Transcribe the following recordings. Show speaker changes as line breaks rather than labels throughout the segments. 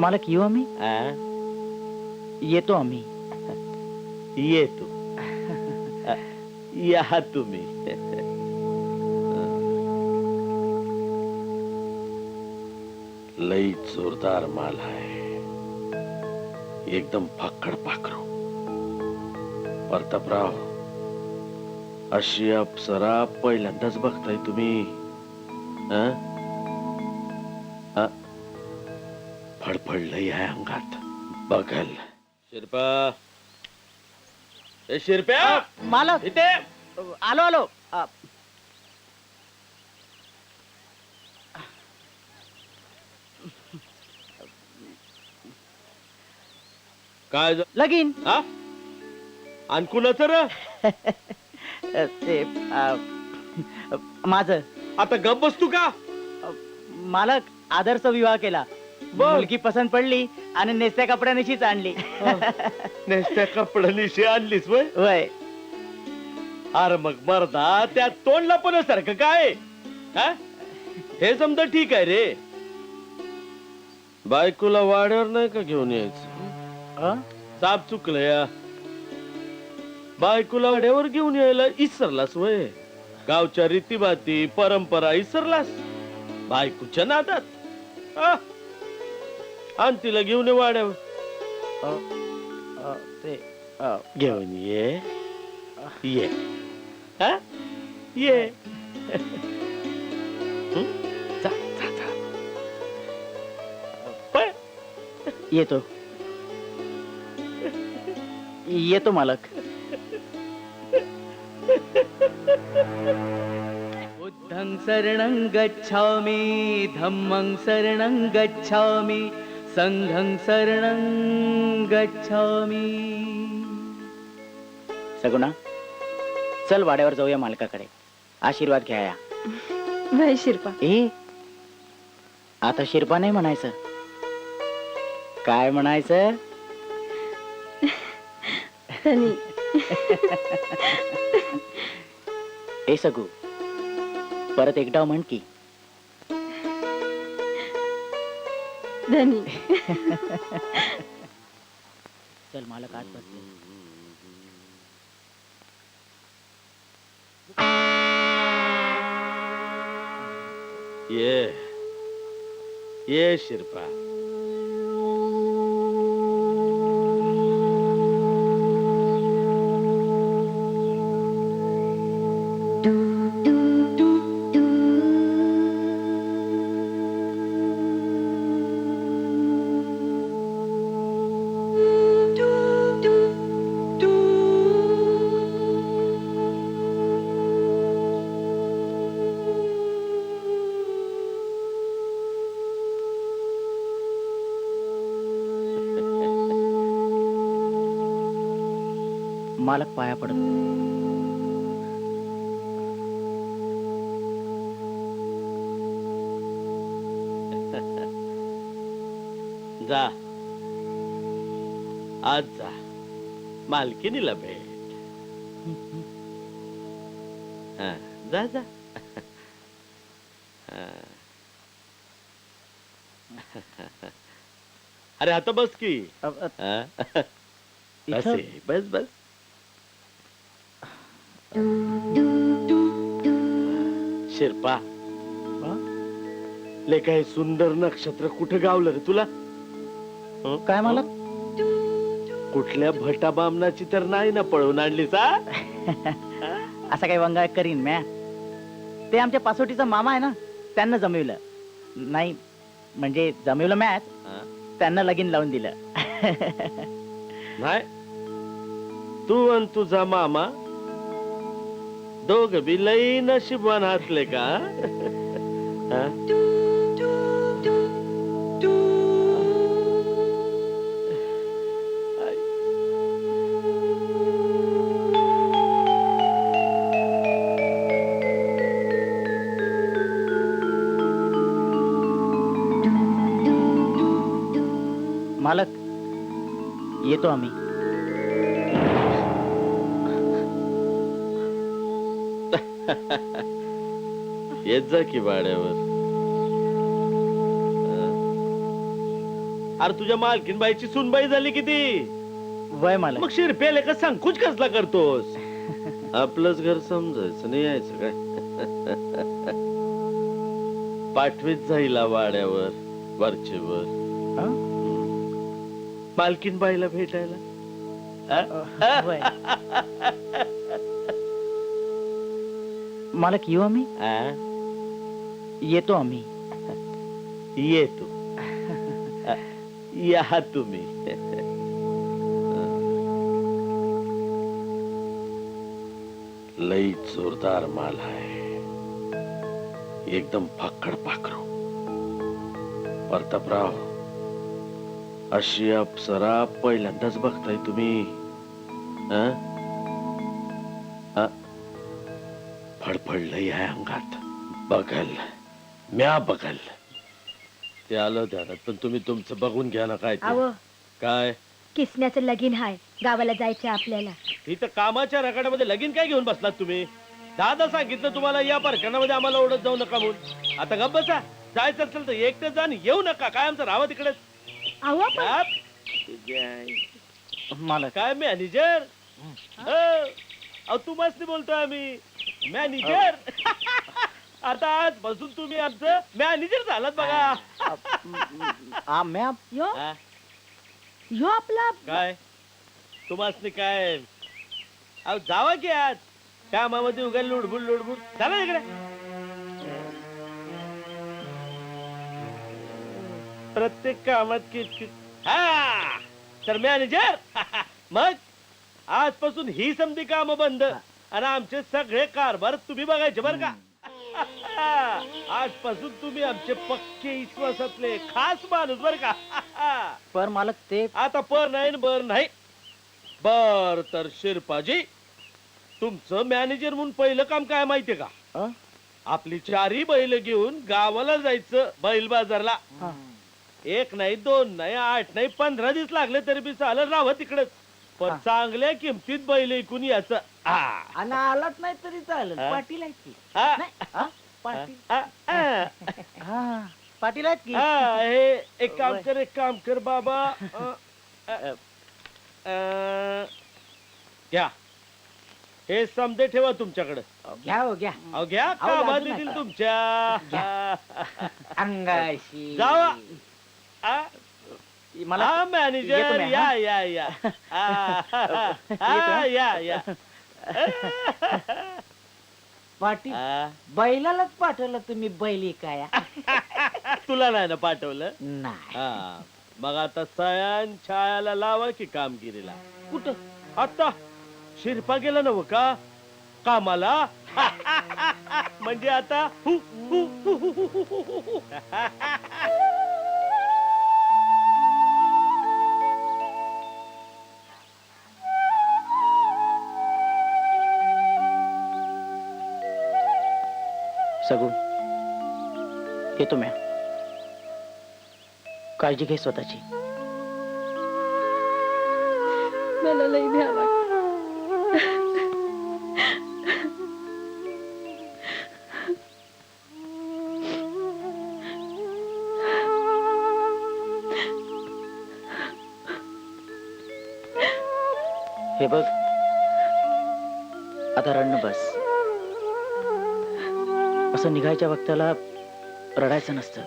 मालक येऊ आम्ही? येतो आम्ही.
ये तू. या तुम्ही. लई जोरदार माल आहे, एकदम फाकड पाखरू. प्रतापराव, अशी अप्सरा पहिल्यांदाच बघताय तुम्ही? फडफडलंय आहे अंगात. बघल. शिरपा, ए शिरप्या,
मालक
इथे
आलो आलो.
काय
लगीन.
आणि कुणाचं र?
ते माझ.
आता गप बसतू का?
मालक आदर्श विवाह केला. मुलगी पसंत पडली आणि नेसत्या कपड्यानेशीच आणली.
नेसत्या कपड्यानिशी आणलीस वय?
वय.
अरे मग मर्दा, त्या तोंड लपवण्यासारखं काय? हे समजा ठीक आहे रे. बायकोला वाड्यावर नाही का घेऊन यायचं? साप चुकलं या. बायकोला वाड्यावर घेऊन यायला इसरलास वय? गावच्या रीतीभाती परंपरा इसरलास बायकोच्या नादात. आणि तिला घेऊन ये वाड्यावर.
ते
घेऊन ये. ये ये. जा जा जा. पळ.
येतो. येतो मालक. बुद्धं शरणं गच्छामि, धम्मं शरणं गच्छामि, संघं शरणं गच्छामि. सगुणा, चल वाड्यावर जाऊया मालकाकडे, आशीर्वाद घ्याया.
वय शिरपा.
आता शिरपा नाही म्हणायचं. काय म्हणायचं?
धनी.
ए सगू, परत एकदा म्हण की.
धनी.
चल मालक आज बसले.
ये ये शिरपा.
मालक पाया पडत.
जा आज जा, मालकीनीला भेट. जा जा. अरे आता बस की. बस बस बस. शिरपा, ले काय सुंदर नक्षत्र कुठं गावलं रे तुला?
काय मालक?
कुठल्या भटा बामनाची तर नाही ना पळवून आणलीस?
असा काही वंगाळ करीन म्या. ते आमच्या पासोटीचा मामा आहे ना, त्यांना जमवलं नाही, म्हणजे जमवलं म्या, त्यांना लगीन लावून दिलं.
नाही, तू आणि तुझा मामा दोघ बी लई नशिबान असले का?
मालक, येतो आम्ही.
येत जा की वाड्यावर. अरे तुझ्या मालकीन बाईची सुनबाई झाली किती?
वय मला
मग शिरप्याला का संकोच कसला करतोस? आपलंच घर समजायचं नाही यायचं काय? पाठवीत जाईल वाड्यावर वरचेवर मालकीन बाईला भेटायला.
वय. मालक येऊ आम्ही? येतो आम्ही.
येतो. या तुम्ही. लई जोरदार माल आहे, एकदम फाकड पाखरू. प्रतापराव, अशी अप्सरा पहिल्यांदाच बघताय तुम्ही? फडफडलंय आहे अंगात. बघल, म्या बघल. ते आलं ध्यानात, पण तुम्ही तुमचं बघून घ्या ना. काय ते?
अहो
काय
किसण्याचं लगीन हाय, गावाला जायचंय आपल्याला.
इथं कामाच्या रगाड्यामध्ये लगीन काय घेऊन बसलात तुम्ही? दादा सांगितलं तुम्हाला या पारखानामध्ये आम्हाला ओढत जाऊ नका म्हणून. आता गप्प बसा. जायचं असेल तर एकटं जा आणि येऊ नका. काय आमचं राहावं तिकडेच.
अहो पण
मालक
काय मॅनेजर? अहो तुम्हाला बोलतोय आम्ही मॅनेजर. आता आज बसून तुम्ही आमचं मॅनेजर झालात बघा.
म्या
यो
हा?
यो आपला
काय तुम्हाला काय? अहो जावा की आज कामामध्ये उगा लुडबुड लुडबुड. चला इकडे. प्रत्येक कामात किटकिट. हा तर मॅनेजर मग आजपासून ही समधी काम बंद आणि आमचे सगळे कारभार तुम्ही बघायचे बर का? आजपासून तुम्ही आमचे पक्के विश्वासातले खास माणूस बर का?
पर मालक ते
आता पर नाही न बर नाही. बर तर शिरपाजी, तुमचं मॅनेजर म्हणून पहिलं काम काय माहितीये का?
अ?
आपली 4 बैल घेऊन गावाला जायचं बैल बाजारला.
हा.
1 नाही 2 नाही 8 नाही 15 दिवस लागले तरी बी चालेल, राहावं तिकडच. पण
हा.
चांगल्या किमतीत बैल ऐकून याचं.
आणि आलाच नाही तरी चालेल.
हा?
पाटील आहेत की.
हा?
हा? पाटील
हा?
हा पाटील आहेत की.
हे एक काम कर बाबा. घ्या हे समजे ठेवा तुमच्याकडे.
घ्या हो घ्या.
अहो घ्या,
अहो,
कामात
लागू
येतील
नका.
तुमच्या.
अंगाशी
जावा. आ?
मला
हा
येतो
मॅनेजर
मी,
या
हा?
या या.
येतो.
या या.
पाटील
आ?
बैलालाच पाठवलं तुम्ही बैल काय
तुला नाही ना पाठवलं?
नाही
हा मग आता सयान छायाला लावा की कामगिरीला.
कुठं
आता शिरपा गेला नव का कामाला? म्हणजे आता हु, हु, हु, हु, हु, हु, हु, हु.
सगू येतो म्या. काळजी घे स्वतःची.
मला लई भ्या वाटत.
हे बघ आता रडणं बस. असं निघायच्या वक्ताला रडायचं नसतं.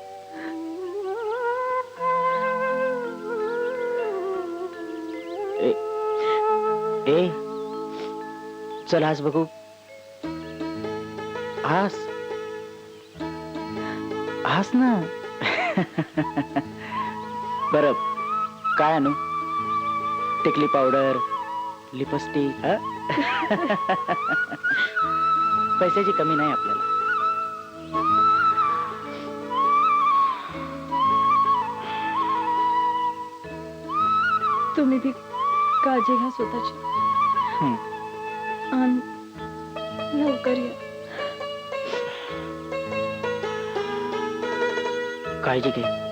ए ए, चल आज बघू. हास हास ना. बर काय आणू? टिकली पावडर, लिपस्टिक. पैशाची कमी नाही आपल्याला.
तुम्ही बी काळजी घ्या स्वतःची.
हं.
आणि लवकर या.
काळजी घे.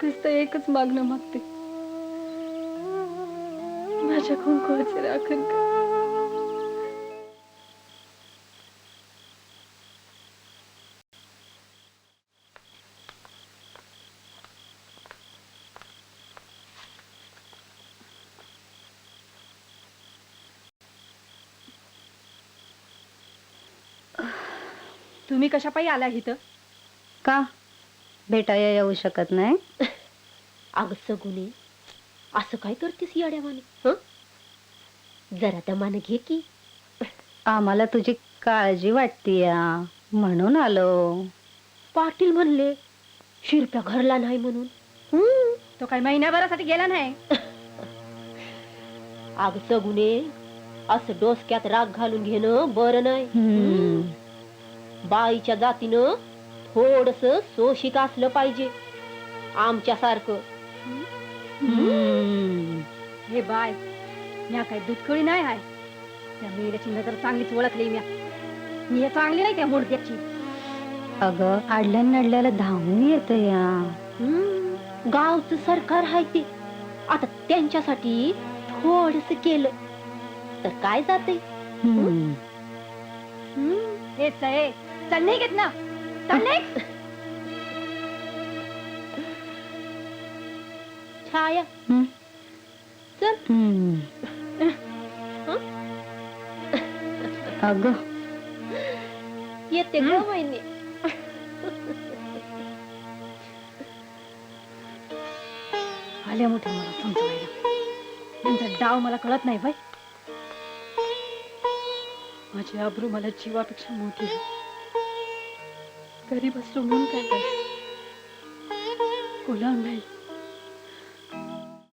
एकच तर एकच मागणं मागते, माझ्या कुंकवाचे राखण कर.
तुम्ही कशा पायी आला इथं?
का भेटाया येऊ शकत नाही?
अग सगुनी, असं काय करतेस येड्यावाने? हं? जरा दमानं घे की.
आम्हाला तुझी काळजी वाटतीया म्हणून आलो.
पाटील म्हणले शिरप्या घरला नाही म्हणून.
तो काय महिन्याभरासाठी गेला नाही.
अग सगुने, असं डोसक्यात राग घालून घेणं बरं नाही. बाईच्या जातीनं थोडस सोशिक असलं पाहिजे आमच्या सारखं.
हे बाय, म्या काय दुधकळी नाही आहे. त्या मेल्याची नजर चांगलीच ओळखली म्या. मी हे चांगली नाही त्या मुडद्याची.
अगं आडल्या नडल्याला धावून येत या.
गावचं सरकार आहे ते. आता त्यांच्यासाठी थोडस केलं तर काय जाते.
हेच आहे. चल नाही घेत ना, चल नाही.
छाया चल.
अगं
येते ग महिने.
आल्या मोठ्या मला समजवायला. त्यांचा डाव मला कळत नाही बाई.
माझी आबरू मला जीवापेक्षा मोठी आहे. घरी बसलो म्हणून काय कर, कोलाव नाही.